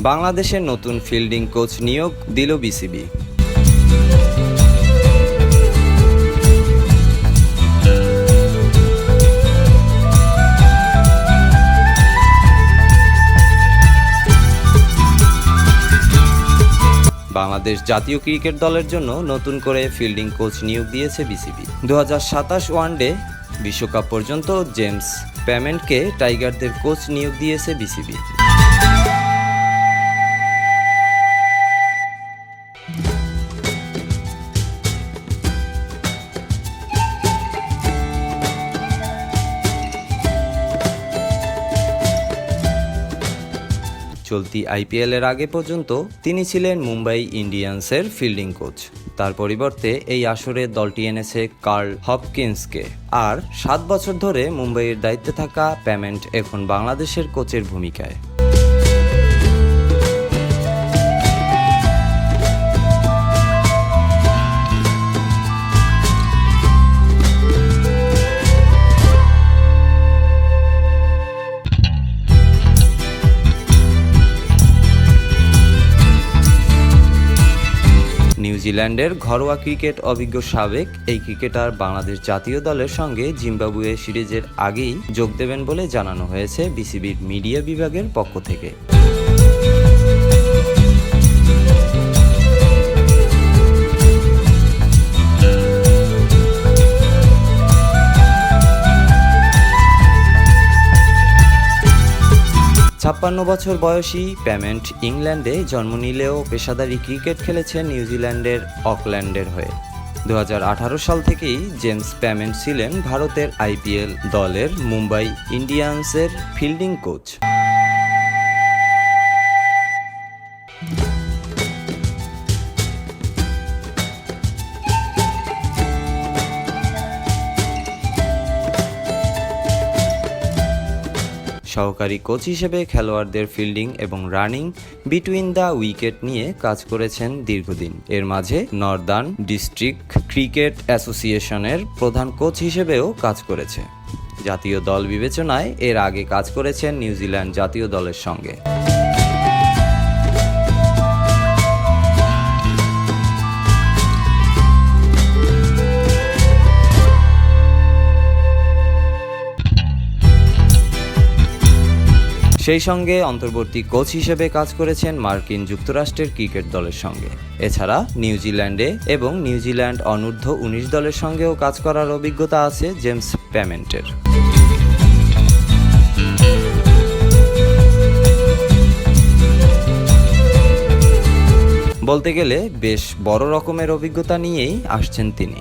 বাংলাদেশের নতুন fielding coach নিয়োগ দিল বিসিবি। বাংলাদেশ জাতীয় ক্রিকেট দলের জন্য নতুন করে ফিল্ডিং কোচ নিয়োগ দিয়েছে বিসিবি। 2027 ওয়ানডে বিশ্বকাপ পর্যন্ত জেমস প্যামেন্টকে টাইগারদের কোচ নিয়োগ দিয়েছে বিসিবি। চলতি আইপিএলের আগে পর্যন্ত তিনি ছিলেন মুম্বাই ইন্ডিয়ান্সের ফিল্ডিং কোচ। তার পরিবর্তে এই আসরে দলটি এনেছে কার্ল হপকিন্সকে। আর 7 বছর ধরে মুম্বাইয়ের দায়িত্বে থাকা প্যামেন্ট এখন বাংলাদেশের কোচের ভূমিকায়। নিউজিল্যান্ডের ঘরোয়া ক্রিকেট অভিজ্ঞ সাবেক এই ক্রিকেটার বাংলাদেশ জাতীয় দলের সঙ্গে জিম্বাবুয়ে সিরিজের আগেই যোগ দেবেন বলে জানানো হয়েছে বিসিবির মিডিয়া বিভাগের পক্ষ থেকে। ছাপ্পান্ন বছর বয়সী প্যামেন্ট ইংল্যান্ডে জন্ম নিলেও পেশাদারি ক্রিকেট খেলেছেন নিউজিল্যান্ডের অকল্যান্ডের হয়ে। 2018 সাল থেকেই জেমস প্যামেন্ট ছিলেন ভারতের আইপিএল দলের মুম্বাই ইন্ডিয়ান্সের ফিল্ডিং কোচ। সহকারী কোচ হিসেবে খেলোয়াড়দের ফিল্ডিং এবং রানিং বিটুইন দ্য উইকেট নিয়ে কাজ করেছেন দীর্ঘদিন। এর মাঝে নর্দার্ন ডিস্ট্রিক্ট ক্রিকেট অ্যাসোসিয়েশনের প্রধান কোচ হিসেবেও কাজ করেছে। জাতীয় দল বিবেচনায় এর আগে কাজ করেছেন নিউজিল্যান্ড জাতীয় দলের সঙ্গে। সেই সঙ্গে অন্তর্বর্তী কোচ হিসেবে কাজ করেছেন মার্কিন যুক্তরাষ্ট্রের ক্রিকেট দলের সঙ্গে। এছাড়া নিউজিল্যান্ডে এবং নিউজিল্যান্ড অনূর্ধ্ব 19 দলের সঙ্গেও কাজ করার অভিজ্ঞতা আছে জেমস প্যামেন্টের। বলতে গেলে বেশ বড় রকমের অভিজ্ঞতা নিয়েই আসছেন তিনি।